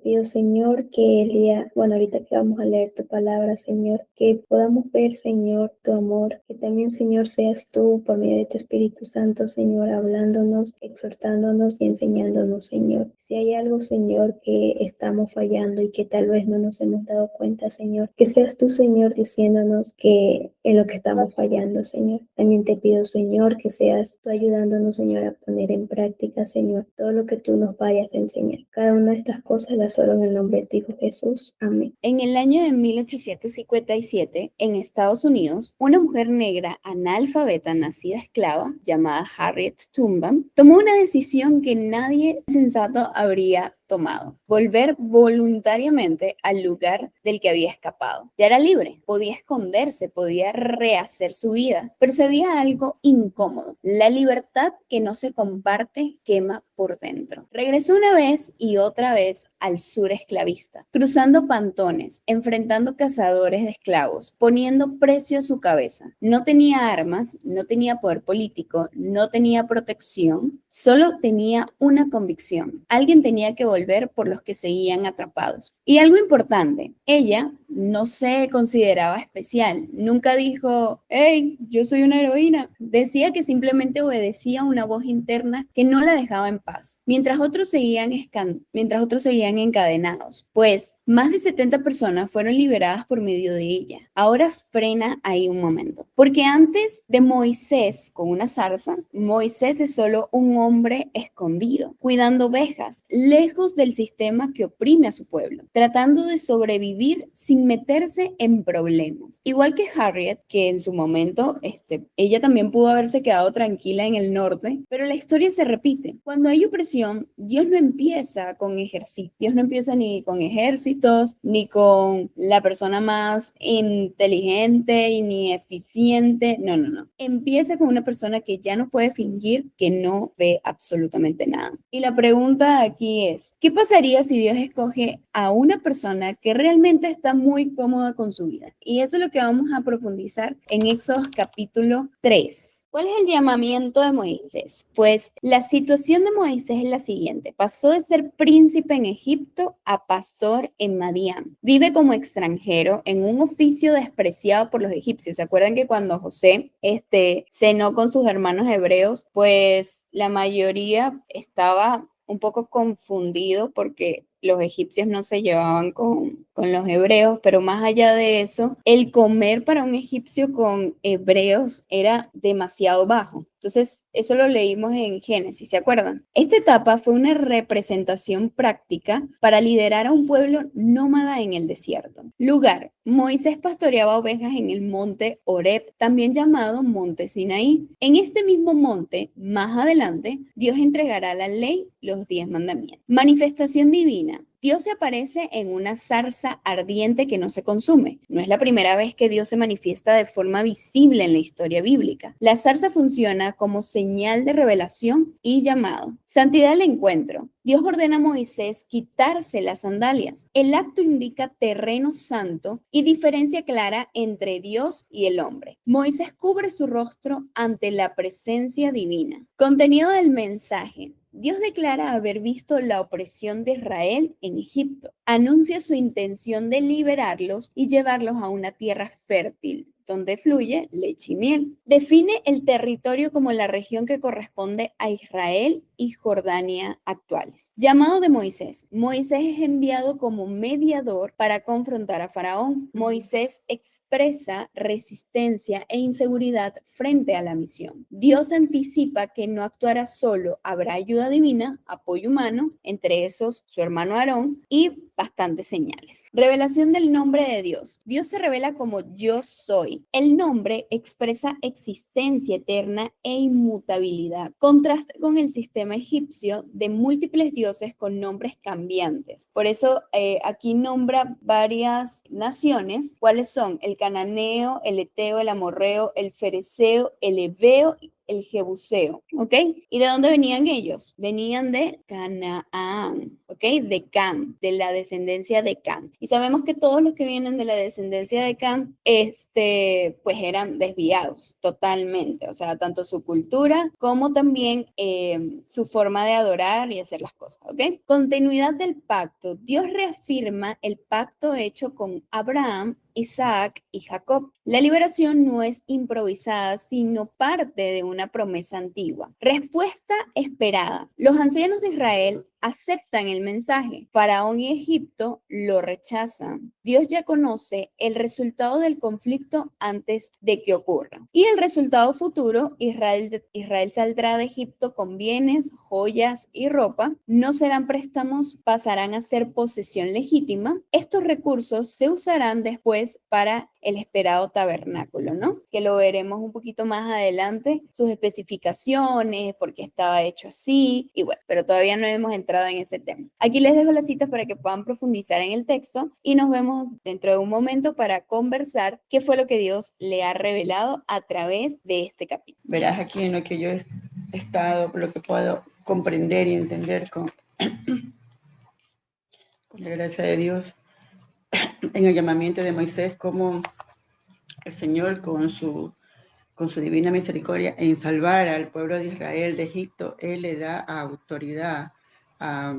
pido, Señor, que el día, bueno, ahorita que vamos a leer tu palabra, Señor, que podamos ver, Señor, tu amor, que también, Señor, seas tú por medio de tu Espíritu Santo, Señor, hablándonos, exhortándonos y enseñándonos, Señor. Si hay algo, Señor, que estamos fallando y que tal vez no nos hemos dado cuenta, Señor, que seas tú, Señor, diciéndonos que en lo que estamos fallando, Señor. También te pido, Señor, que seas tú ayudándonos, Señor, a poner en práctica, Señor, todo lo que tú nos vayas a enseñar. Cada una de estas cosas las oro en el nombre de tu Hijo Jesús. Amén. En el año de 1857, en Estados Unidos, una mujer negra analfabeta nacida esclava, llamada Harriet Tubman, tomó una decisión que nadie sensato habría tomado: volver voluntariamente al lugar del que había escapado. Ya era libre, podía esconderse, podía rehacer su vida, pero sabía algo incómodo: la libertad que no se comparte quema por dentro. Regresó una vez y otra vez al sur esclavista, cruzando pantones, enfrentando cazadores de esclavos, poniendo precio a su cabeza. No tenía armas, no tenía poder político, no tenía protección, solo tenía una convicción: alguien tenía que volver por los que seguían atrapados. Y algo importante, ella no se consideraba especial, nunca dijo: hey, yo soy una heroína. Decía que simplemente obedecía a una voz interna que no la dejaba en paz, mientras otros seguían encadenados. Pues más de 70 personas fueron liberadas por medio de ella. Ahora frena ahí un momento, porque antes de Moisés con una zarza, Moisés es solo un hombre escondido, cuidando ovejas, lejos del sistema que oprime a su pueblo, tratando de sobrevivir sin meterse en problemas. Igual que Harriet, que en su momento, ella también pudo haberse quedado tranquila en el norte, pero la historia se repite. Cuando hay opresión, Dios no empieza con ejércitos, Dios no empieza ni con ejércitos, ni con la persona más inteligente y ni eficiente. No, no, no. Empieza con una persona que ya no puede fingir que no ve absolutamente nada. Y la pregunta aquí es: ¿qué pasaría si Dios escoge a una persona que realmente está muy cómoda con su vida? Y eso es lo que vamos a profundizar en Éxodo capítulo 3. ¿Cuál es el llamamiento de Moisés? Pues la situación de Moisés es la siguiente: pasó de ser príncipe en Egipto a pastor en Madián. Vive como extranjero en un oficio despreciado por los egipcios. ¿Se acuerdan que cuando José cenó con sus hermanos hebreos, pues la mayoría estaba un poco confundido porque los egipcios no se llevaban con los hebreos, pero más allá de eso, el comer para un egipcio con hebreos era demasiado bajo. Entonces, eso lo leímos en Génesis, ¿se acuerdan? Esta etapa fue una representación práctica para liderar a un pueblo nómada en el desierto. Lugar: Moisés pastoreaba ovejas en el monte Horeb, también llamado monte Sinaí. En este mismo monte, más adelante, Dios entregará la ley, los 10 mandamientos. Manifestación divina: Dios se aparece en una zarza ardiente que no se consume. No es la primera vez que Dios se manifiesta de forma visible en la historia bíblica. La zarza funciona como señal de revelación y llamado. Santidad del encuentro: Dios ordena a Moisés quitarse las sandalias. El acto indica terreno santo y diferencia clara entre Dios y el hombre. Moisés cubre su rostro ante la presencia divina. Contenido del mensaje: Dios declara haber visto la opresión de Israel en Egipto. Anuncia su intención de liberarlos y llevarlos a una tierra fértil, donde fluye leche y miel. Define el territorio como la región que corresponde a Israel y Jordania actuales. Llamado de Moisés: Moisés es enviado como mediador para confrontar a Faraón. Moisés expresa resistencia e inseguridad frente a la misión. Dios anticipa que no actuará solo, habrá ayuda divina, apoyo humano, entre esos su hermano Aarón, y bastantes señales. Revelación del nombre de Dios: Dios se revela como yo soy. El nombre expresa existencia eterna e inmutabilidad. Contrasta con el sistema egipcio de múltiples dioses con nombres cambiantes. Por eso aquí nombra varias naciones. ¿Cuáles son? El cananeo, el eteo, el amorreo, el fereceo, el heveo el jebuseo, ¿ok? ¿Y de dónde venían ellos? Venían de Canaán, ¿ok? De Cam, de la descendencia de Cam. Y sabemos que todos los que vienen de la descendencia de Cam, pues eran desviados totalmente, o sea, tanto su cultura como también su forma de adorar y hacer las cosas, ¿ok? Continuidad del pacto. Dios reafirma el pacto hecho con Abraham, Isaac y Jacob. La liberación no es improvisada, sino parte de una promesa antigua. Respuesta esperada. Los ancianos de Israel aceptan el mensaje. Faraón y Egipto lo rechazan. Dios ya conoce el resultado del conflicto antes de que ocurra. Y el resultado futuro, Israel saldrá de Egipto con bienes, joyas y ropa. No serán préstamos, pasarán a ser posesión legítima. Estos recursos se usarán después para el esperado tabernáculo, ¿no? Que lo veremos un poquito más adelante, sus especificaciones, por qué estaba hecho así, y bueno, pero todavía no hemos entrado en ese tema. Aquí les dejo las citas para que puedan profundizar en el texto y nos vemos dentro de un momento para conversar qué fue lo que Dios le ha revelado a través de este capítulo. Verás aquí en lo que yo he estado, por lo que puedo comprender y entender con la gracia de Dios, en el llamamiento de Moisés, como el Señor con su divina misericordia en salvar al pueblo de Israel de Egipto, Él le da autoridad a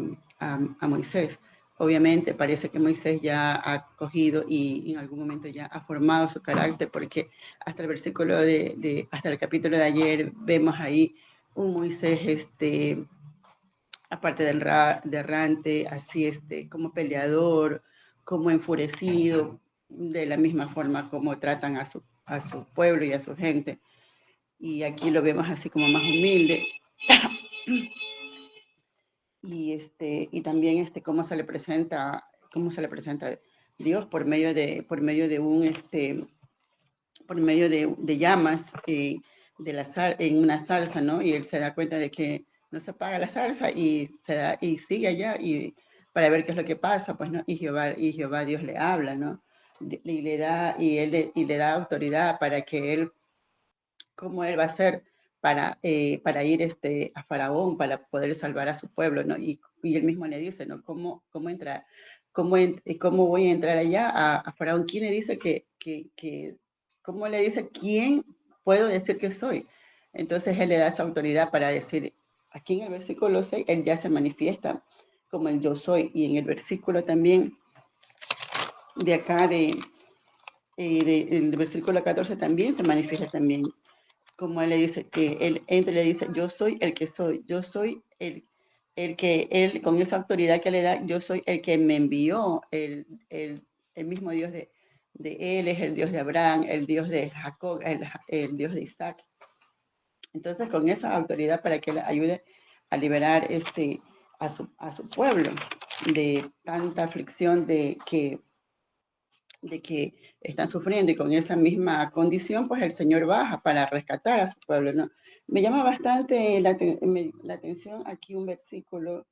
Moisés. Obviamente parece que Moisés ya ha cogido y en algún momento ya ha formado su carácter, porque hasta el versículo hasta el capítulo de ayer vemos ahí un Moisés, aparte del de errante, así como peleador, como enfurecido, de la misma forma como tratan a su pueblo y a su gente. Y aquí lo vemos así como más humilde. Y también cómo se le presenta Dios por medio de llamas, en una zarza, ¿no? Y él se da cuenta de que no se apaga la zarza y sigue allá y para ver qué es lo que pasa, pues, ¿no? Y Jehová Dios le habla, ¿no? Y le da autoridad para que él, cómo él va a hacer para ir a Faraón, para poder salvar a su pueblo, ¿no? Y él mismo le dice, ¿no? ¿Cómo entrar? ¿Cómo voy a entrar allá a Faraón? ¿Quién le dice cómo le dice quién puedo decir que soy? Entonces él le da esa autoridad para decir, aquí en el versículo 6, él ya se manifiesta como el yo soy, y en el versículo también de acá, el versículo 14 también se manifiesta también, como él le dice, que él entra y le dice, yo soy el que soy, yo soy él, con esa autoridad que le da, yo soy el que me envió, el mismo Dios de él, es el Dios de Abraham, el Dios de Jacob, el Dios de Isaac. Entonces, con esa autoridad para que le ayude a liberar a su pueblo de tanta aflicción de que están sufriendo, y con esa misma condición, pues el Señor baja para rescatar a su pueblo, ¿no? Me llama bastante la atención aquí un versículo,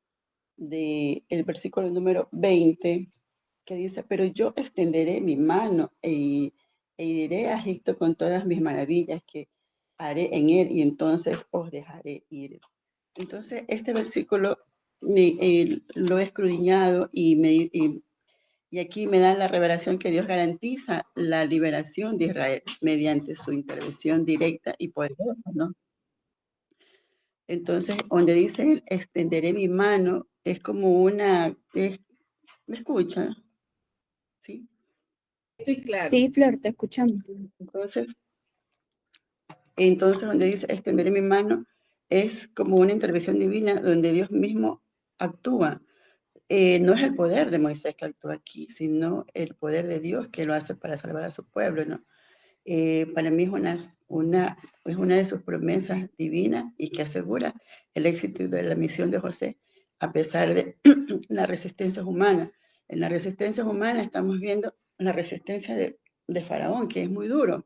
el versículo número 20, que dice, pero yo extenderé mi mano e iré a Egipto con todas mis maravillas que haré en él, y entonces os dejaré ir. Entonces, este versículo lo he escudriñado y aquí me da la revelación que Dios garantiza la liberación de Israel mediante su intervención directa y poderosa, ¿no? Entonces, donde dice, extenderé mi mano, es como ¿me escucha? ¿Sí? Estoy claro. Sí, Flor, te escuchamos. Entonces, donde dice, extenderé mi mano, es como una intervención divina donde Dios mismo actúa. No es el poder de Moisés que actúa aquí, sino el poder de Dios que lo hace para salvar a su pueblo, ¿no? Para mí es una de sus promesas divinas y que asegura el éxito de la misión de José, a pesar de las resistencias humanas. En las resistencias humanas estamos viendo la resistencia de Faraón, que es muy duro.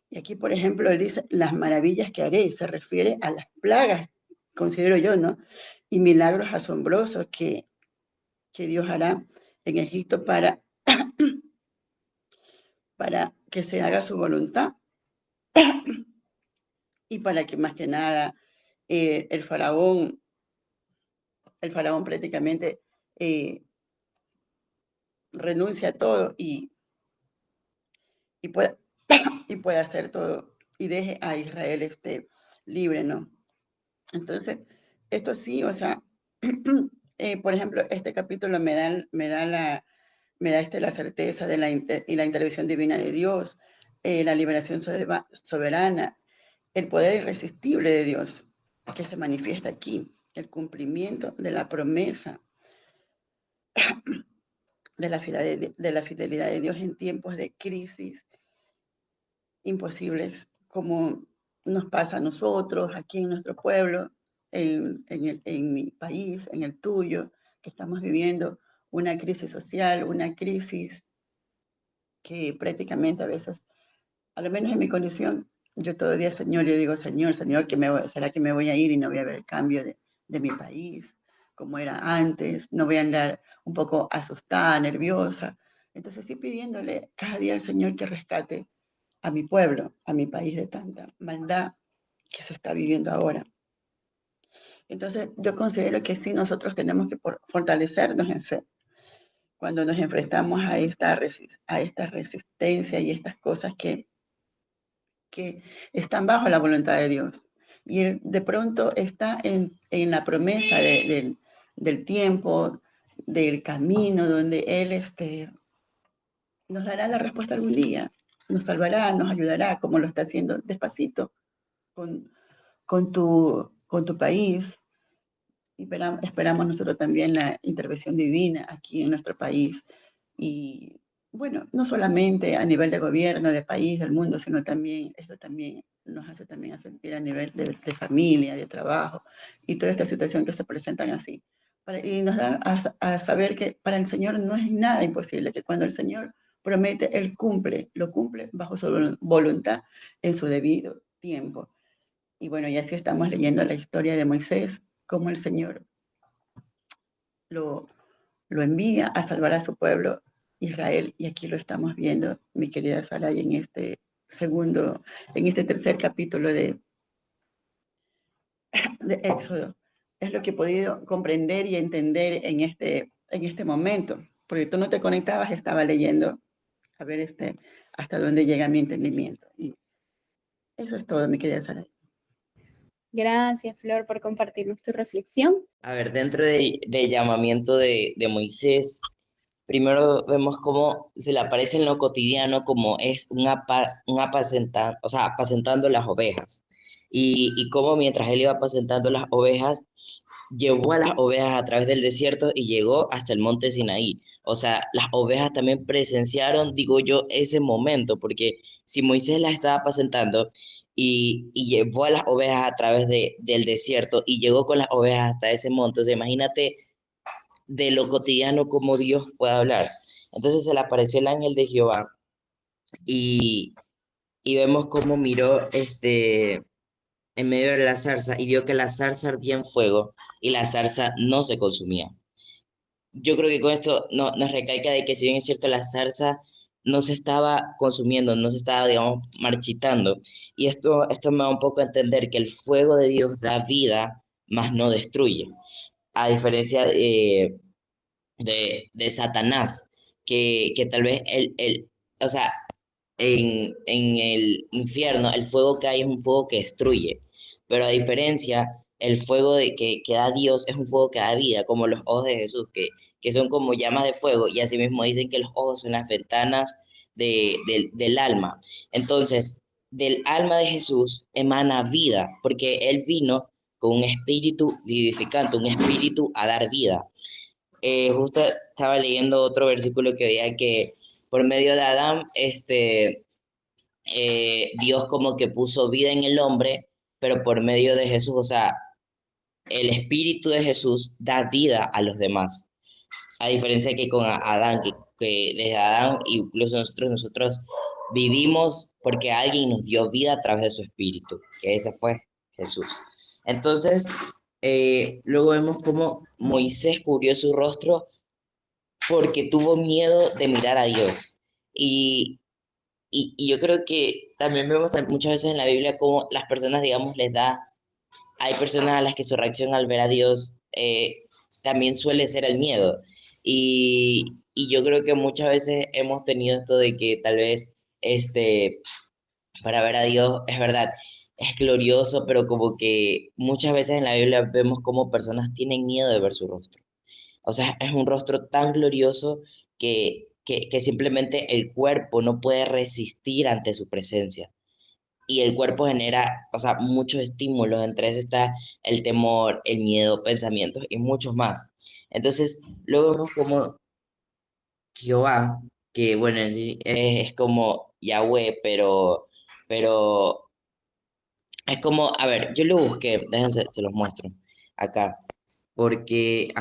Y aquí, por ejemplo, él dice, las maravillas que haré, se refiere a las plagas, considero yo, ¿no? Y milagros asombrosos que Dios hará en Egipto para que se haga su voluntad. y para que más que nada el faraón prácticamente eh, renuncie a todo y pueda, y pueda hacer todo y deje a Israel libre, ¿no? Entonces, esto sí, o sea, por ejemplo, este capítulo me da la certeza de y la intervención divina de Dios, la liberación soberana, el poder irresistible de Dios que se manifiesta aquí, el cumplimiento de la promesa de la fidelidad de Dios en tiempos de crisis imposibles, como nos pasa a nosotros, aquí en nuestro pueblo, en mi país, en el tuyo, que estamos viviendo una crisis social, una crisis que prácticamente a veces, a lo menos en mi condición, yo todo el día, Señor, yo digo, Señor, Señor, ¿será que me voy a ir y no voy a ver el cambio de mi país, como era antes? No voy a andar un poco asustada, nerviosa. Entonces, sí pidiéndole cada día al Señor que rescate a mi pueblo, a mi país de tanta maldad que se está viviendo ahora. Entonces, yo considero que sí, nosotros tenemos que fortalecernos en fe cuando nos enfrentamos a esta resistencia y estas cosas que están bajo la voluntad de Dios. Y Él de pronto está en la promesa del tiempo, del camino, donde Él nos dará la respuesta algún día, nos salvará, nos ayudará, como lo está haciendo despacito con, con tu país. Y esperamos nosotros también la intervención divina aquí en nuestro país. Y bueno, no solamente a nivel de gobierno, de país, del mundo, sino también, esto también nos hace también a sentir a nivel de familia, de trabajo y toda esta situación que se presentan así. Y nos da a saber que para el Señor no es nada imposible, que cuando el Señor promete, Él cumple, lo cumple bajo su voluntad en su debido tiempo. Y bueno, y así estamos leyendo la historia de Moisés, cómo el Señor lo, lo envía a salvar a su pueblo Israel. Y aquí lo estamos viendo, mi querida Saray, en este tercer capítulo de Éxodo. Es lo que he podido comprender y entender en este momento. Porque tú no te conectabas, estaba leyendo a ver hasta dónde llega mi entendimiento. Y eso es todo, mi querida Saray. Gracias, Flor, por compartirnos tu reflexión. A ver, dentro del llamamiento de Moisés, primero vemos cómo se le aparece en lo cotidiano como es o sea, apacentando las ovejas. Y cómo mientras él iba apacentando las ovejas, llevó a las ovejas a través del desierto y llegó hasta el monte Sinaí. O sea, las ovejas también presenciaron, digo yo, ese momento, porque si Moisés las estaba apacentando y llevó a las ovejas a través del desierto y llegó con las ovejas hasta ese monte, o sea, imagínate de lo cotidiano como Dios puede hablar. Entonces se le apareció el ángel de Jehová y, y vemos cómo miró en medio de la zarza y vio que la zarza ardía en fuego y la zarza no se consumía. Yo creo que con esto nos recalca de que si bien es cierto la zarza no se estaba consumiendo, no se estaba, digamos, marchitando. Y esto me da un poco a entender que el fuego de Dios da vida, mas no destruye. A diferencia de Satanás, que tal vez o sea, en el infierno, el fuego que hay es un fuego que destruye, pero a diferencia, el fuego que da Dios es un fuego que da vida, como los ojos de Jesús, que son como llamas de fuego, y asimismo dicen que los ojos son las ventanas del alma. Entonces, del alma de Jesús emana vida, porque Él vino con un espíritu vivificante, un espíritu a dar vida. Justo estaba leyendo otro versículo que veía que por medio de Adán, Dios como que puso vida en el hombre, pero por medio de Jesús, o sea, el espíritu de Jesús da vida a los demás. A diferencia que con Adán, que desde Adán, incluso nosotros vivimos porque alguien nos dio vida a través de su espíritu, que ese fue Jesús. Entonces, luego vemos cómo Moisés cubrió su rostro porque tuvo miedo de mirar a Dios. Y yo creo que también vemos muchas veces en la Biblia cómo las personas, digamos, hay personas a las que su reacción al ver a Dios también suele ser el miedo. Y yo creo que muchas veces hemos tenido esto de que tal vez para ver a Dios, es verdad, es glorioso, pero como que muchas veces en la Biblia vemos cómo personas tienen miedo de ver su rostro. O sea, es un rostro tan glorioso que simplemente el cuerpo no puede resistir ante su presencia. Y el cuerpo genera, o sea, muchos estímulos, entre eso está el temor, el miedo, pensamientos y muchos más. Entonces, luego vemos como Jehová, que bueno, en sí es como Yahweh, pero es como, a ver, yo lo busqué, déjense, se los muestro acá, porque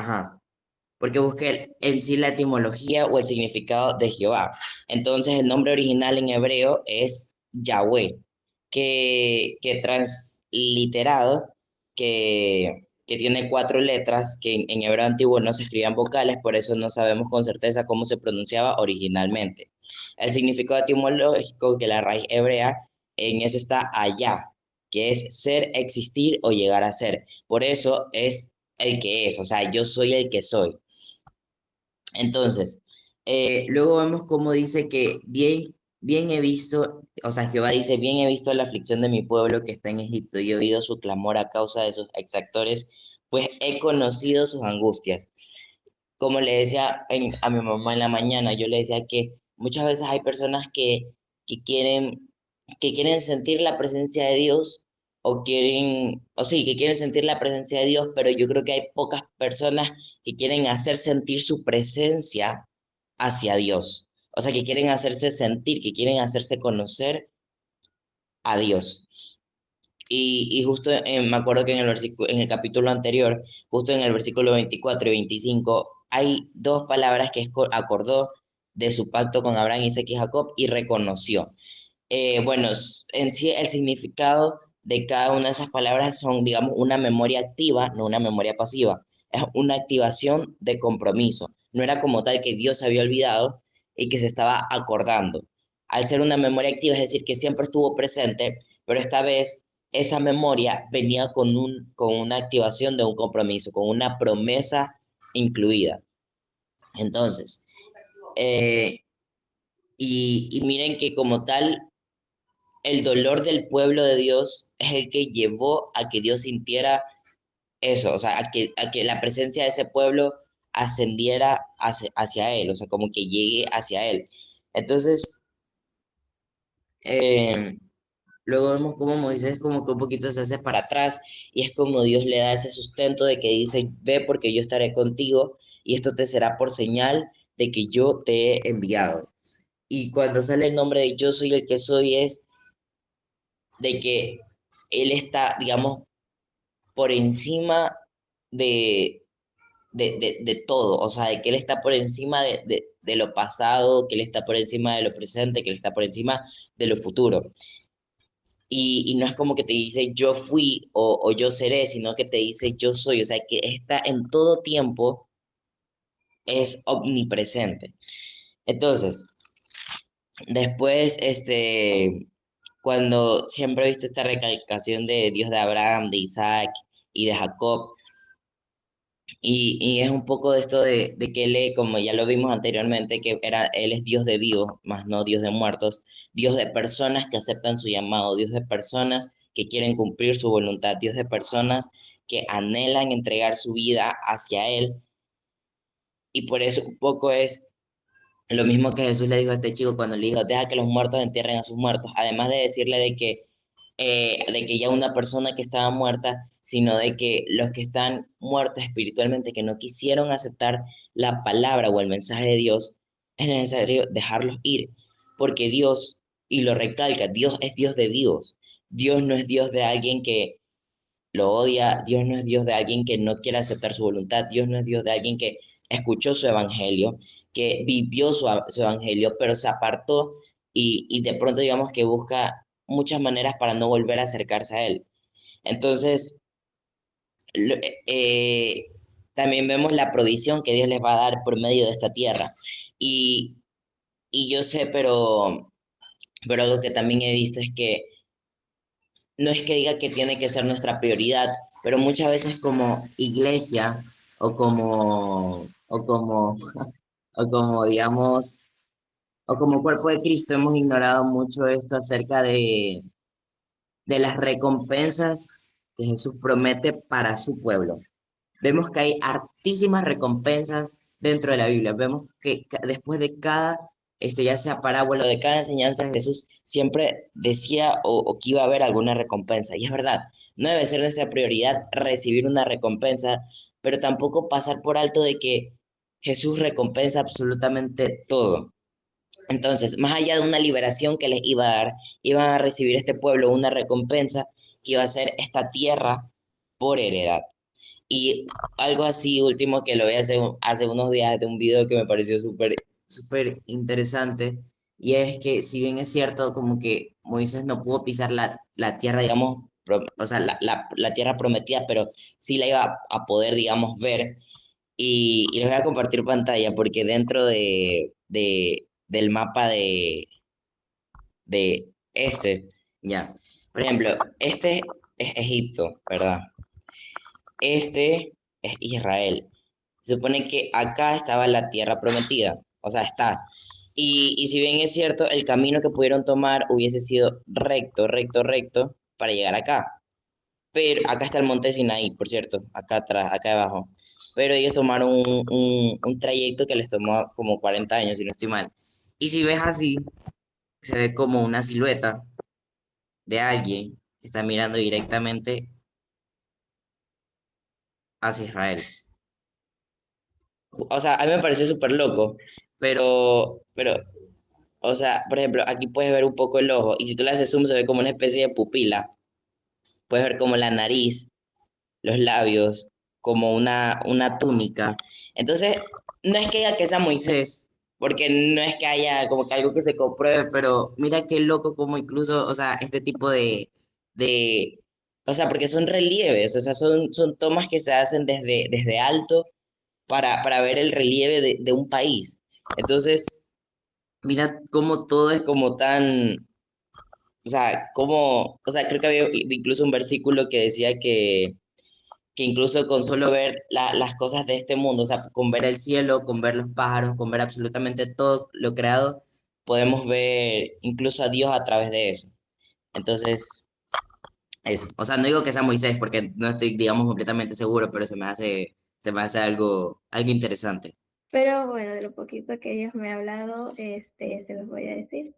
busqué en sí la etimología o el significado de Jehová. Entonces, el nombre original en hebreo es Yahweh, que transliterado, que tiene 4 letras, que en hebreo antiguo no se escribían vocales, por eso no sabemos con certeza cómo se pronunciaba originalmente. El significado etimológico, que la raíz hebrea, en eso está allá, que es ser, existir o llegar a ser. Por eso es el que es, o sea, yo soy el que soy. Entonces, luego vemos cómo dice que bien he visto, o sea, Jehová dice, bien he visto la aflicción de mi pueblo que está en Egipto y he oído su clamor a causa de sus exactores, pues he conocido sus angustias. Como le decía a mi mamá en la mañana, yo le decía que muchas veces hay personas que quieren, que quieren sentir la presencia de Dios o sí, que quieren sentir la presencia de Dios, pero yo creo que hay pocas personas que quieren hacer sentir su presencia hacia Dios. O sea, que quieren hacerse sentir, que quieren hacerse conocer a Dios. Y justo me acuerdo que en el capítulo anterior, justo en el versículo 24 y 25, hay 2 palabras que acordó de su pacto con Abraham, Isaac y Jacob y reconoció. Bueno, en sí el significado de cada una de esas palabras son, digamos, una memoria activa, no una memoria pasiva. Es una activación de compromiso. No era como tal que Dios se había olvidado y que se estaba acordando. Al ser una memoria activa, es decir, que siempre estuvo presente, pero esta vez esa memoria venía con una activación de un compromiso, con una promesa incluida. Entonces, eh, y miren que como tal, el dolor del pueblo de Dios es el que llevó a que Dios sintiera eso, o sea, a que la presencia de ese pueblo ascendiera hacia él, o sea, como que llegue hacia él. Entonces, eh, luego vemos cómo Moisés como que un poquito se hace para atrás y es como Dios le da ese sustento de que dice, ve porque yo estaré contigo y esto te será por señal de que yo te he enviado. Y cuando sale el nombre de yo soy el que soy es de que Él está, digamos, por encima de, de todo, o sea, de que Él está por encima de lo pasado, que Él está por encima de lo presente, que Él está por encima de lo futuro. Y no es como que te dice yo fui o yo seré, sino que te dice yo soy, o sea, que está en todo tiempo, es omnipresente. Entonces, después, cuando siempre he visto esta recalcación de Dios de Abraham, de Isaac y de Jacob, y es un poco de esto de que él, como ya lo vimos anteriormente, él es Dios de vivos, más no Dios de muertos, Dios de personas que aceptan su llamado, Dios de personas que quieren cumplir su voluntad, Dios de personas que anhelan entregar su vida hacia Él, y por eso un poco es lo mismo que Jesús le dijo a este chico cuando le dijo, deja que los muertos entierren a sus muertos, además de decirle de que ya una persona que estaba muerta, sino de que los que están muertos espiritualmente, que no quisieron aceptar la palabra o el mensaje de Dios, es necesario dejarlos ir, porque Dios, y lo recalca, Dios es Dios de vivos, Dios no es Dios de alguien que lo odia, Dios no es Dios de alguien que no quiere aceptar su voluntad, Dios no es Dios de alguien que escuchó su evangelio, que vivió su evangelio, pero se apartó y de pronto digamos que busca muchas maneras para no volver a acercarse a Él. Entonces, lo- eh, también vemos la provisión que Dios les va a dar por medio de esta tierra. Y, y yo sé, pero pero algo que también he visto es que no es que diga que tiene que ser nuestra prioridad, pero muchas veces como iglesia o como digamos, o como cuerpo de Cristo hemos ignorado mucho esto acerca de las recompensas que Jesús promete para su pueblo. Vemos que hay hartísimas recompensas dentro de la Biblia. Vemos que después de cada, ya sea parábola, de cada enseñanza de Jesús, siempre decía o que iba a haber alguna recompensa. Y es verdad, no debe ser nuestra prioridad recibir una recompensa, pero tampoco pasar por alto de que Jesús recompensa absolutamente todo. Entonces, más allá de una liberación que les iba a dar, iban a recibir este pueblo una recompensa que iba a ser esta tierra por heredad. Y algo así último que lo vi hace unos días de un video que me pareció súper interesante, y es que si bien es cierto como que Moisés no pudo pisar la tierra, digamos, o sea, la tierra prometida, pero sí la iba a poder, digamos, ver, y les voy a compartir pantalla porque dentro del mapa de ya, por ejemplo, este es Egipto, ¿verdad? Este es Israel. Se supone que acá estaba la tierra prometida, o sea, está. Y si bien es cierto, el camino que pudieron tomar hubiese sido recto, recto, recto para llegar acá. Pero acá está el monte Sinaí, por cierto, acá atrás, acá abajo. Pero ellos tomaron un trayecto que les tomó como 40 años, si no estoy mal. Y si ves así, se ve como una silueta de alguien que está mirando directamente hacia Israel. O sea, a mí me pareció súper loco, pero, o sea, por ejemplo, aquí puedes ver un poco el ojo, y si tú le haces zoom se ve como una especie de pupila. Puedes ver como la nariz, los labios, como una túnica. Entonces, no es que diga que sea Moisés, porque no es que haya como que algo que se compruebe, pero mira qué loco como incluso, o sea, este tipo de, o sea, porque son relieves, o sea, son tomas que se hacen desde alto para ver el relieve de un país. Entonces, mira cómo todo es como tan, o sea, o sea, creo que había incluso un versículo que decía que incluso con solo ver las cosas de este mundo, o sea, con ver el cielo, con ver los pájaros, con ver absolutamente todo lo creado, podemos ver incluso a Dios a través de eso. Entonces, eso. O sea, no digo que sea Moisés porque no estoy, digamos, completamente seguro, pero se me hace algo interesante. Pero bueno, de lo poquito que ellos me han hablado, se los voy a decir.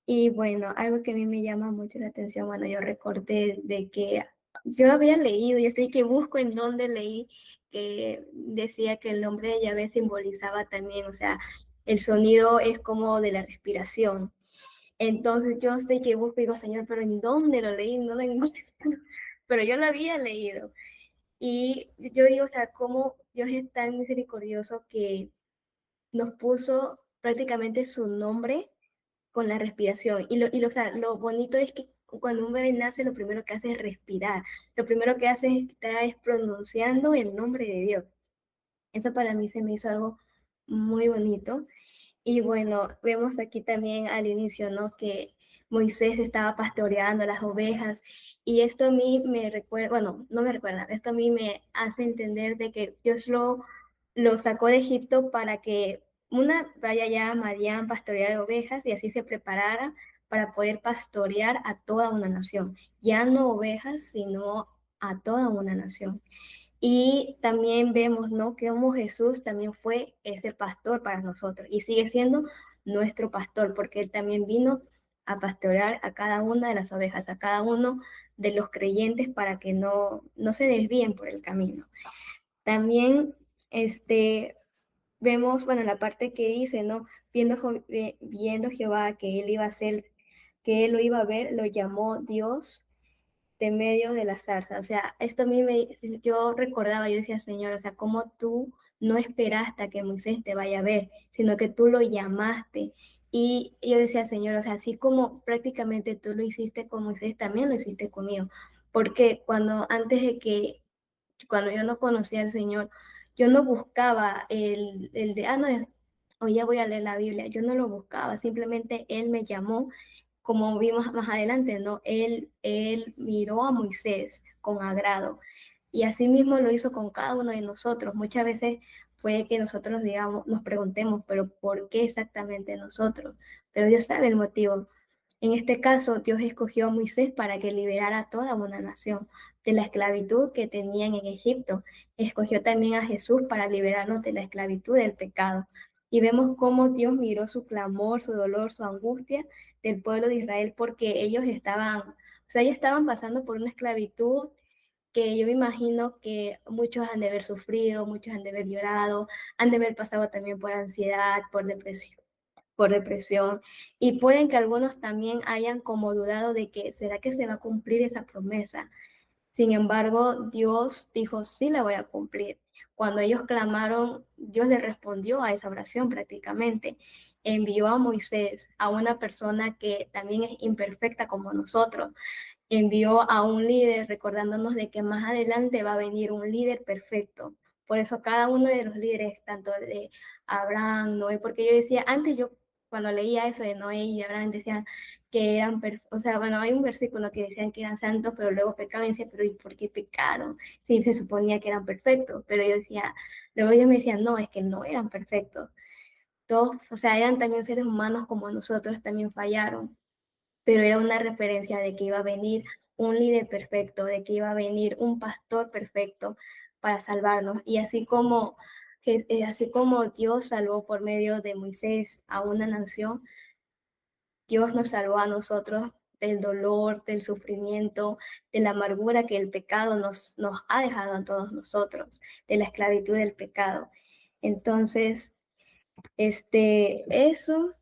Y bueno, algo que a mí me llama mucho la atención, bueno, yo recordé de que yo había leído, yo estoy que busco en dónde leí que decía que el nombre de Yahvé simbolizaba también, o sea, el sonido es como de la respiración. Entonces yo estoy que busco y digo, Señor, pero ¿en dónde lo leí? No lo encuentro. Pero yo lo había leído. Y yo digo, o sea, cómo Dios es tan misericordioso que nos puso prácticamente su nombre con la respiración. O sea, lo bonito es que cuando un bebé nace, lo primero que hace es respirar. Lo primero que hace es pronunciando el nombre de Dios. Eso para mí se me hizo algo muy bonito. Y bueno, vemos aquí también al inicio, ¿no? Que Moisés estaba pastoreando las ovejas y esto a mí me recuerda, bueno, no me recuerda, esto a mí me hace entender de que Dios lo sacó de Egipto para que una vaya ya a Madián pastorear ovejas y así se preparara para poder pastorear a toda una nación, ya no ovejas, sino a toda una nación. Y también vemos, ¿no? Que como Jesús también fue ese pastor para nosotros y sigue siendo nuestro pastor, porque Él también vino a pastorear a cada una de las ovejas, a cada uno de los creyentes para que no se desvíen por el camino. También vemos, bueno, la parte que dice, ¿no? Viendo Jehová que Él iba a hacer, que Él lo iba a ver, lo llamó Dios de medio de la zarza. O sea, esto a mí yo recordaba, yo decía, Señor, o sea, cómo tú no esperaste a que Moisés te vaya a ver, sino que tú lo llamaste. Y yo decía, Señor, o sea, así como prácticamente tú lo hiciste con Moisés, también lo hiciste conmigo. Porque cuando yo no conocía al Señor, yo no buscaba el de, no, hoy ya voy a leer la Biblia, yo no lo buscaba, simplemente Él me llamó como vimos más adelante, ¿no? Él miró a Moisés con agrado y así mismo lo hizo con cada uno de nosotros. Muchas veces puede que nosotros digamos, nos preguntemos, pero ¿por qué exactamente nosotros? Pero Dios sabe el motivo. En este caso, Dios escogió a Moisés para que liberara a toda una nación de la esclavitud que tenían en Egipto. Escogió también a Jesús para liberarnos de la esclavitud del pecado. Y vemos cómo Dios miró su clamor, su dolor, su angustia del pueblo de Israel, porque ellos estaban pasando por una esclavitud que yo me imagino que muchos han de haber sufrido, muchos han de haber llorado, han de haber pasado también por ansiedad, por depresión, y pueden que algunos también hayan como dudado de que será que se va a cumplir esa promesa. Sin embargo, Dios dijo, sí la voy a cumplir. Cuando ellos clamaron, Dios les respondió a esa oración prácticamente. Envió a Moisés, a una persona que también es imperfecta como nosotros, envió a un líder recordándonos de que más adelante va a venir un líder perfecto. Por eso cada uno de los líderes, tanto de Abraham, Noé, porque yo decía, antes yo cuando leía eso de Noé y Abraham decían que eran, o sea, bueno, hay un versículo que decían que eran santos, pero luego pecaban y decía, pero ¿y por qué pecaron? Sí, se suponía que eran perfectos, pero yo decía, luego ellos me decían, no, es que no eran perfectos. Todos, o sea, eran también seres humanos como nosotros, también fallaron, pero era una referencia de que iba a venir un líder perfecto, de que iba a venir un pastor perfecto para salvarnos. Y así como Dios salvó por medio de Moisés a una nación, Dios nos salvó a nosotros del dolor, del sufrimiento, de la amargura que el pecado nos ha dejado a todos nosotros, de la esclavitud del pecado. Entonces, eso.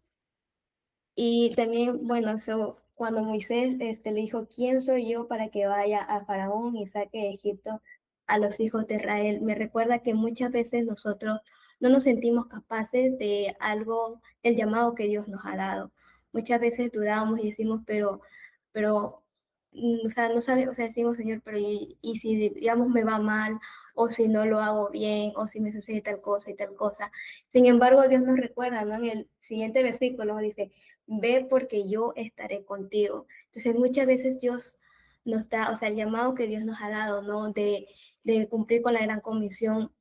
Y también, bueno, cuando Moisés le dijo, ¿quién soy yo para que vaya a Faraón y saque de Egipto a los hijos de Israel? Me recuerda que muchas veces nosotros no nos sentimos capaces de algo, del llamado que Dios nos ha dado. Muchas veces dudamos y decimos, pero, o sea, no sabes, o sea, decimos, Señor, pero y si, digamos, me va mal, o si no lo hago bien, o si me sucede tal cosa y tal cosa. Sin embargo, Dios nos recuerda, ¿no? En el siguiente versículo dice, ve porque yo estaré contigo. Entonces muchas veces Dios nos da, o sea, el llamado que Dios nos ha dado, ¿no? De cumplir con la gran comisión,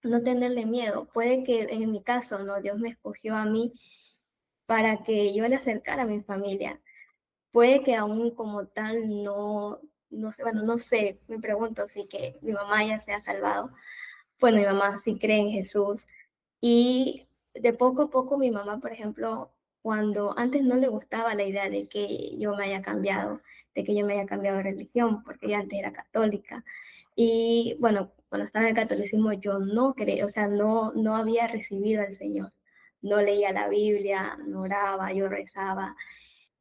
no tenerle miedo. Puede que en mi caso, ¿no? Dios me escogió a mí para que yo le acercara a mi familia. Puede que aún como tal no sé, bueno, no sé, me pregunto si que mi mamá ya se ha salvado. Bueno, mi mamá sí cree en Jesús. Y de poco a poco mi mamá, por ejemplo, cuando antes no le gustaba la idea de que yo me haya cambiado, de que yo me haya cambiado de religión, porque ella antes era católica. Y bueno, cuando estaba en el catolicismo yo no creía, o sea, no había recibido al Señor. No leía la Biblia, no oraba, yo rezaba,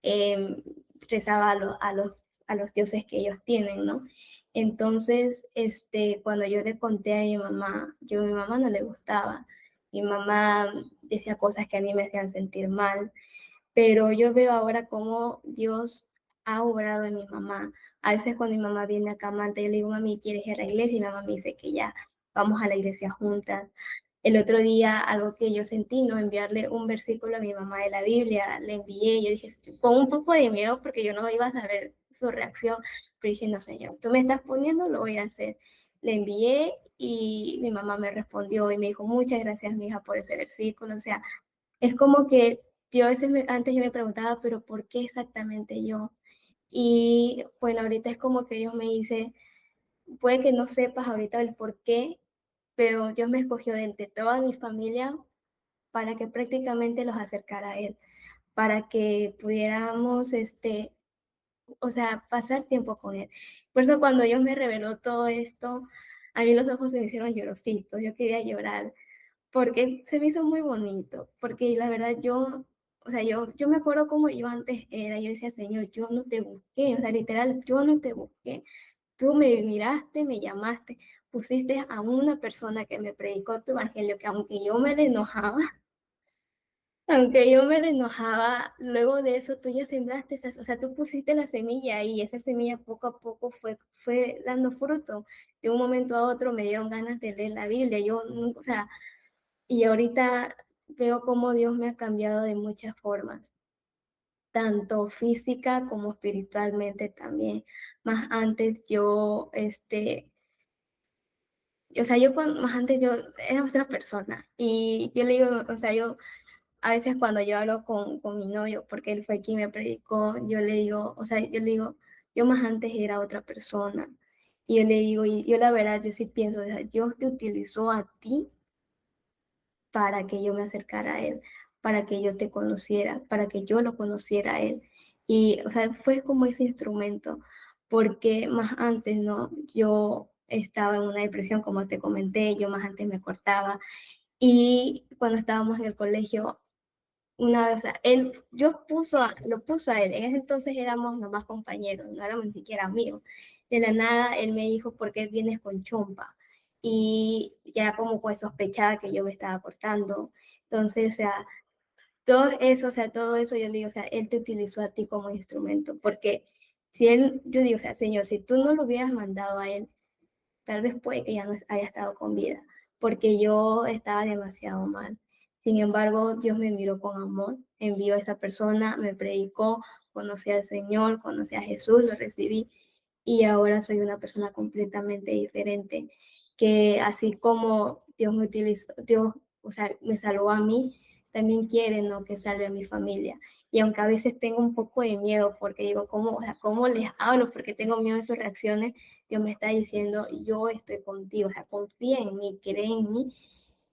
eh, rezaba a los dioses que ellos tienen, ¿no? Entonces, cuando yo le conté a mi mamá no le gustaba. Mi mamá decía cosas que a mí me hacían sentir mal, pero yo veo ahora cómo Dios ha obrado en mi mamá. A veces cuando mi mamá viene acá, Manta, yo le digo, mami, ¿quieres ir a la iglesia? Y mi mamá me dice que ya, vamos a la iglesia juntas. El otro día, algo que yo sentí, no enviarle un versículo a mi mamá de la Biblia, le envié, yo dije, con un poco de miedo porque yo no iba a saber su reacción, pero dije, no, Señor, tú me estás poniendo, lo voy a hacer. Le envié y mi mamá me respondió y me dijo, muchas gracias, mija, por ese versículo. O sea, es como que yo a veces, antes yo me preguntaba, pero ¿por qué exactamente yo? Y bueno, ahorita es como que Dios me dice, puede que no sepas ahorita el por qué, pero Dios me escogió de entre toda mi familia para que prácticamente los acercara a Él, para que pudiéramos, o sea, pasar tiempo con Él. Por eso cuando Dios me reveló todo esto, a mí los ojos se me hicieron llorositos, yo quería llorar, porque se me hizo muy bonito, porque la verdad yo, o sea, yo me acuerdo como yo antes era, yo decía, Señor, yo no te busqué, o sea, literal, yo no te busqué. Tú me miraste, me llamaste, pusiste a una persona que me predicó tu evangelio, que aunque yo me le enojaba, luego de eso tú ya sembraste esas, o sea, tú pusiste la semilla y esa semilla poco a poco fue dando fruto. De un momento a otro me dieron ganas de leer la Biblia, o sea, y ahorita veo cómo Dios me ha cambiado de muchas formas. tanto física como espiritualmente también. Más antes yo, más antes yo era otra persona y yo le digo, o sea, yo a veces cuando yo hablo con mi novio, porque él fue quien me predicó, yo le digo, o sea, yo le digo, yo más antes era otra persona. Y yo le digo, y yo la verdad, yo sí pienso, o sea, Dios te utilizó a ti para que yo me acercara a Él, para que yo te conociera, para que yo lo conociera a Él. Y, o sea, fue como ese instrumento, porque más antes, ¿no? Yo estaba en una depresión, como te comenté, yo más antes me cortaba. Y cuando estábamos en el colegio, una vez, o sea, lo puso a él. En ese entonces éramos nomás compañeros, no éramos ni siquiera amigos. De la nada, él me dijo, ¿por qué vienes con chompa? Y ya como pues sospechaba que yo me estaba cortando. Entonces, o sea, todo eso yo le digo, o sea, él te utilizó a ti como instrumento, porque si él, yo digo, o sea, Señor, si tú no lo hubieras mandado a él, tal vez puede que ya no haya estado con vida, porque yo estaba demasiado mal. Sin embargo, Dios me miró con amor, envió a esa persona, me predicó, conocí al Señor, conocí a Jesús, lo recibí y ahora soy una persona completamente diferente, que así como Dios me utilizó, Dios, o sea, me salvó a mí, también quiere, ¿no?, que salve a mi familia. Y aunque a veces tengo un poco de miedo, porque digo, ¿cómo, o sea, cómo les hablo? Porque tengo miedo de sus reacciones. Dios me está diciendo, yo estoy contigo, o sea, confía en mí, cree en mí,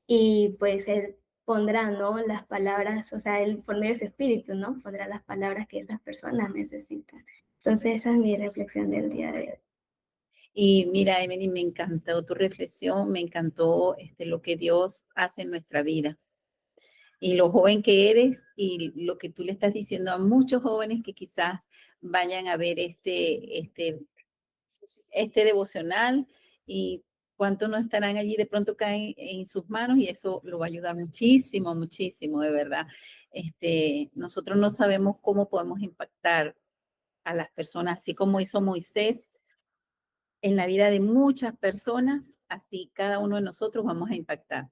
y pues Él pondrá, ¿no?, las palabras, o sea, Él por medio de su espíritu, ¿no?, pondrá las palabras que esas personas necesitan. Entonces esa es mi reflexión del día de hoy. Y mira, Emily, me encantó tu reflexión, me encantó lo que Dios hace en nuestra vida. Y lo joven que eres y lo que tú le estás diciendo a muchos jóvenes que quizás vayan a ver este devocional y cuánto no estarán allí, de pronto caen en sus manos y eso lo va a ayudar muchísimo, muchísimo, de verdad. Nosotros no sabemos cómo podemos impactar a las personas, así como hizo Moisés en la vida de muchas personas, así cada uno de nosotros vamos a impactar.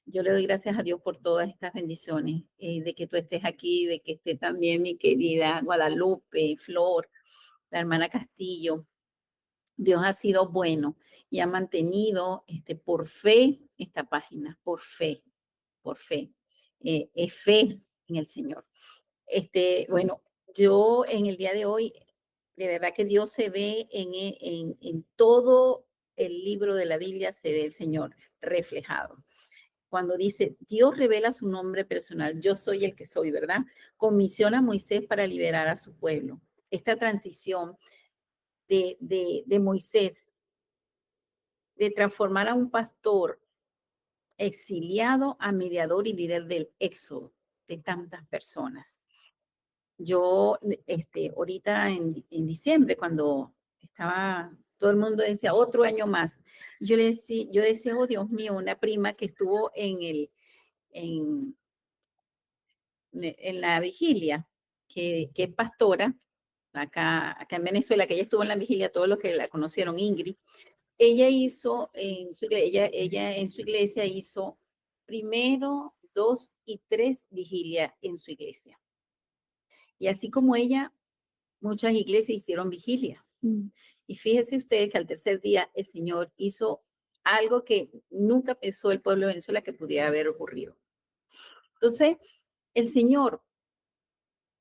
Yo le doy gracias a Dios por todas estas bendiciones, de que tú estés aquí, de que esté también mi querida Guadalupe, Flor, la hermana Castillo. Dios ha sido bueno y ha mantenido por fe esta página, por fe, por fe. Es fe en el Señor. Bueno, yo en el día de hoy, de verdad que Dios se ve en todo el libro de la Biblia, se ve el Señor reflejado. Cuando dice, Dios revela su nombre personal, yo soy el que soy, ¿verdad? Comisiona a Moisés para liberar a su pueblo. Esta transición de Moisés, de transformar a un pastor exiliado a mediador y líder del éxodo de tantas personas. Yo, ahorita en diciembre, cuando estaba, todo el mundo decía otro año más, yo decía, oh Dios mío, una prima que estuvo en la vigilia, que es pastora, acá en Venezuela, que ella estuvo en la vigilia, todos los que la conocieron, Ingrid, ella hizo ella en su iglesia hizo primero, 2 y 3 vigilias en su iglesia. Y así como ella, muchas iglesias hicieron vigilia. Y fíjense ustedes que al tercer día el Señor hizo algo que nunca pensó el pueblo de Venezuela que pudiera haber ocurrido. Entonces, el Señor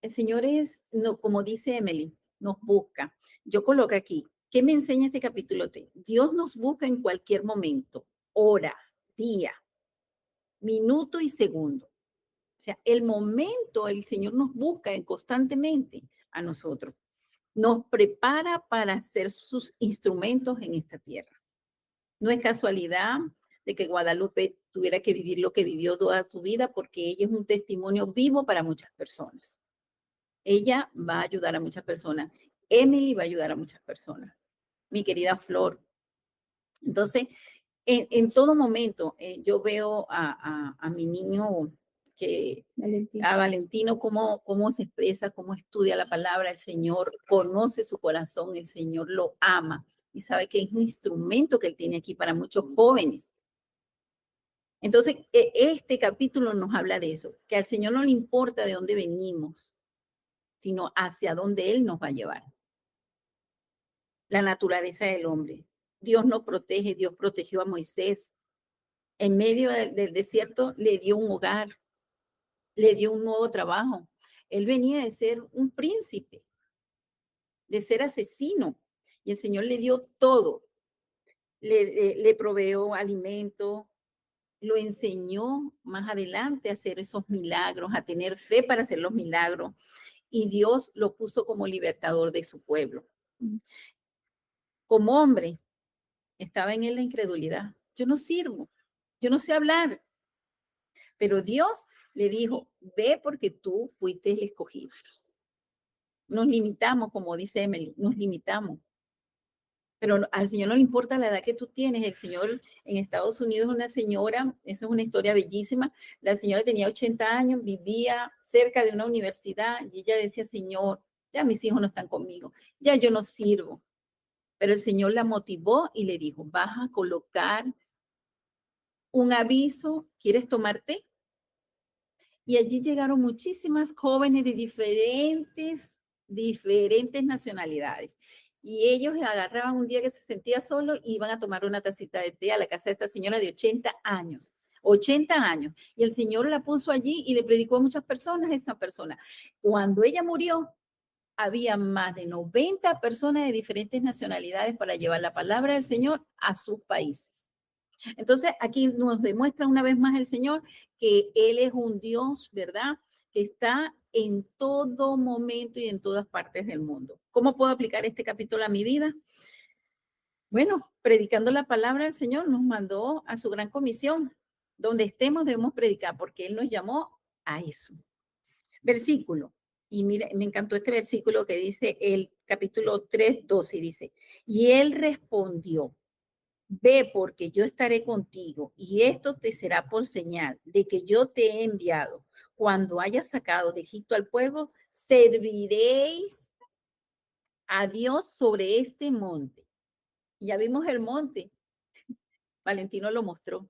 es, no, como dice Emily, nos busca. Yo coloco aquí, ¿qué me enseña este capítulo 3? Dios nos busca en cualquier momento, hora, día, minuto y segundo. O sea, el momento, el Señor nos busca constantemente a nosotros. Nos prepara para ser sus instrumentos en esta tierra. No es casualidad de que Guadalupe tuviera que vivir lo que vivió toda su vida, porque ella es un testimonio vivo para muchas personas. Ella va a ayudar a muchas personas. Emily va a ayudar a muchas personas. Mi querida Flor. Entonces, en todo momento, yo veo a mi niño, a Valentino, cómo se expresa, cómo estudia la palabra. El Señor conoce su corazón, el Señor lo ama y sabe que es un instrumento que Él tiene aquí para muchos jóvenes. Entonces, este capítulo nos habla de eso, que al Señor no le importa de dónde venimos, sino hacia donde Él nos va a llevar. La naturaleza del hombre. Dios nos protege, Dios protegió a Moisés. En medio del desierto le dio un hogar, le dio un nuevo trabajo. Él venía de ser un príncipe, de ser asesino, y el Señor le dio todo. Le proveyó alimento, lo enseñó más adelante a hacer esos milagros, a tener fe para hacer los milagros, y Dios lo puso como libertador de su pueblo. Como hombre, estaba en él la incredulidad. Yo no sirvo, yo no sé hablar, pero Dios le dijo, ve porque tú fuiste el escogido. Nos limitamos, como dice Emily, nos limitamos. Pero al Señor no le importa la edad que tú tienes. El Señor en Estados Unidos es una señora, esa es una historia bellísima. La señora tenía 80 años, vivía cerca de una universidad y ella decía, Señor, ya mis hijos no están conmigo, ya yo no sirvo. Pero el Señor la motivó y le dijo, vas a colocar un aviso, ¿quieres tomar té? Y allí llegaron muchísimas jóvenes de diferentes nacionalidades. Y ellos agarraban un día que se sentía solo y iban a tomar una tacita de té a la casa de esta señora de 80 años. 80 años. Y el Señor la puso allí y le predicó a muchas personas a esa persona. Cuando ella murió, había más de 90 personas de diferentes nacionalidades para llevar la palabra del Señor a sus países. Entonces, aquí nos demuestra una vez más el Señor que Él es un Dios, ¿verdad? Que está en todo momento y en todas partes del mundo. ¿Cómo puedo aplicar este capítulo a mi vida? Bueno, predicando la palabra del Señor nos mandó a su gran comisión. Donde estemos debemos predicar porque Él nos llamó a eso. Versículo. Y mire, me encantó este versículo que dice el capítulo 3:12 y dice, y Él respondió, ve porque yo estaré contigo y esto te será por señal de que yo te he enviado. Cuando hayas sacado de Egipto al pueblo, serviréis a Dios sobre este monte. Y ya vimos el monte. Valentino lo mostró.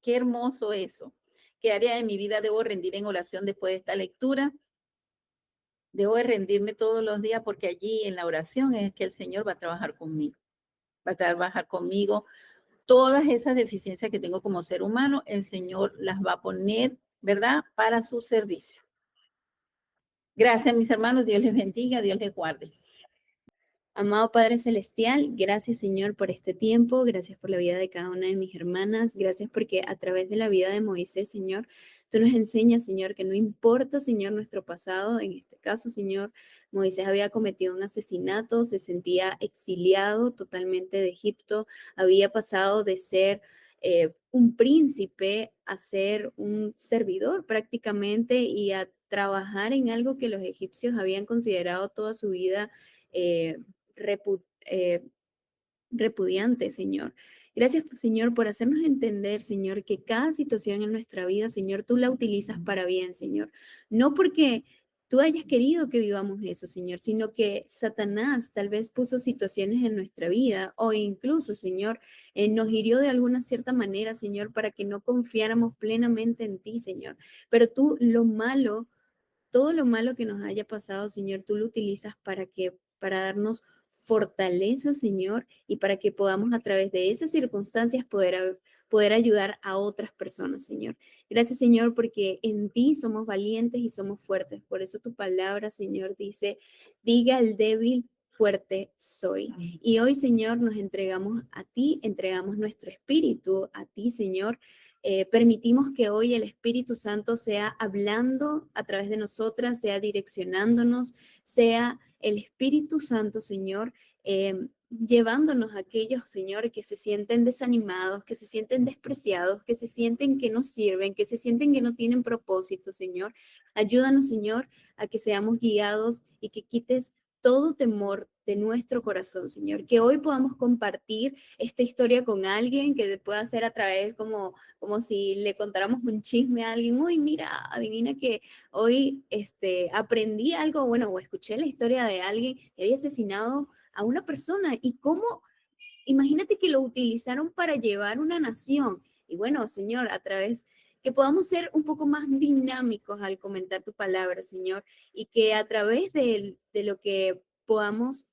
Qué hermoso eso. ¿Qué área de mi vida debo rendir en oración después de esta lectura? Debo de rendirme todos los días porque allí en la oración es que el Señor va a trabajar conmigo. Va a trabajar conmigo. Todas esas deficiencias que tengo como ser humano, el Señor las va a poner, ¿verdad?, para su servicio. Gracias, mis hermanos. Dios les bendiga, Dios les guarde. Amado Padre Celestial, gracias Señor por este tiempo, gracias por la vida de cada una de mis hermanas, gracias porque a través de la vida de Moisés, Señor, tú nos enseñas, Señor, que no importa, Señor, nuestro pasado, en este caso, Señor, Moisés había cometido un asesinato, se sentía exiliado totalmente de Egipto, había pasado de ser un príncipe a ser un servidor prácticamente y a trabajar en algo que los egipcios habían considerado toda su vida repudiante, Señor. Gracias, Señor, por hacernos entender, Señor, que cada situación en nuestra vida, Señor, tú la utilizas para bien, Señor. No porque tú hayas querido que vivamos eso, Señor, sino que Satanás tal vez puso situaciones en nuestra vida o incluso, Señor, nos hirió de alguna cierta manera, Señor, para que no confiáramos plenamente en ti, Señor. Pero tú todo lo malo que nos haya pasado, Señor, tú lo utilizas para darnos fortaleza, Señor, y para que podamos a través de esas circunstancias poder ayudar a otras personas, Señor. Gracias, Señor, porque en ti somos valientes y somos fuertes. Por eso tu palabra, Señor, dice, diga al débil, fuerte soy. Y hoy, Señor, nos entregamos a ti, entregamos nuestro espíritu a ti, Señor. Permitimos que hoy el Espíritu Santo sea hablando a través de nosotras, sea direccionándonos, sea el Espíritu Santo, Señor, llevándonos a aquellos, Señor, que se sienten desanimados, que se sienten despreciados, que se sienten que no sirven, que se sienten que no tienen propósito, Señor. Ayúdanos, Señor, a que seamos guiados y que quites todo temor de nuestro corazón, Señor, que hoy podamos compartir esta historia con alguien, que pueda ser a través como si le contáramos un chisme a alguien. Uy, mira, adivina que hoy aprendí algo, bueno, o escuché la historia de alguien que había asesinado a una persona y cómo, imagínate que lo utilizaron para llevar una nación. Y bueno, Señor, a través que podamos ser un poco más dinámicos al comentar tu palabra, Señor, y que a través de lo que podamos,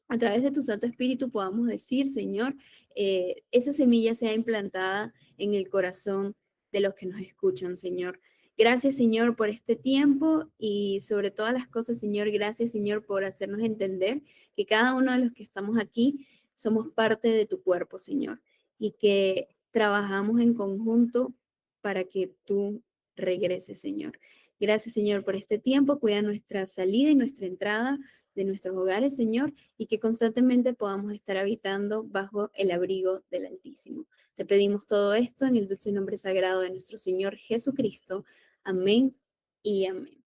a través de tu Santo Espíritu podamos decir, Señor, esa semilla sea implantada en el corazón de los que nos escuchan, Señor. Gracias, Señor, por este tiempo y sobre todas las cosas, Señor, gracias, Señor, por hacernos entender que cada uno de los que estamos aquí somos parte de tu cuerpo, Señor, y que trabajamos en conjunto para que tú regreses, Señor. Gracias, Señor, por este tiempo. Cuida nuestra salida y nuestra entrada de nuestros hogares, Señor, y que constantemente podamos estar habitando bajo el abrigo del Altísimo. Te pedimos todo esto en el dulce nombre sagrado de nuestro Señor Jesucristo. Amén y amén.